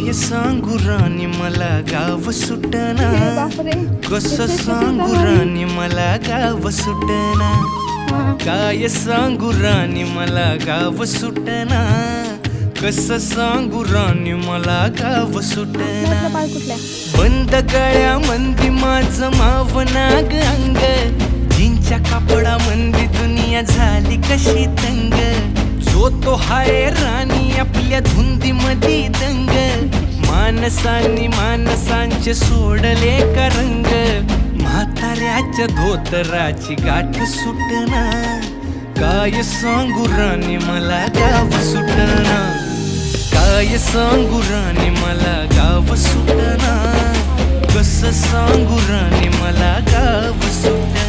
काय सांगू राणी मला गाव सुटना, बापरे. कसं सांगू राणी मला गाव सुटना, काय सांगू राणी मला गाव सुटना, कसं सांगू राणी मला गाव सुटना. पाळ कुठल्या बंद गळ्या मंदी माझं मावनाग अंग, जींच्या कापडा मंदी दुनिया झाली कशी तंग, जो तो हाय राणी आपल्या धुंदी मधी दंग, माणसांनी माणसांचे सोडले का रंग, म्हाताऱ्याच्या धोतराची गाठ सुटना, काय सांगू राणी मला गाव सुटना, काय सांगू राणी मला गाव सुटना, कसं सांगू राणी मला गाव सुटना.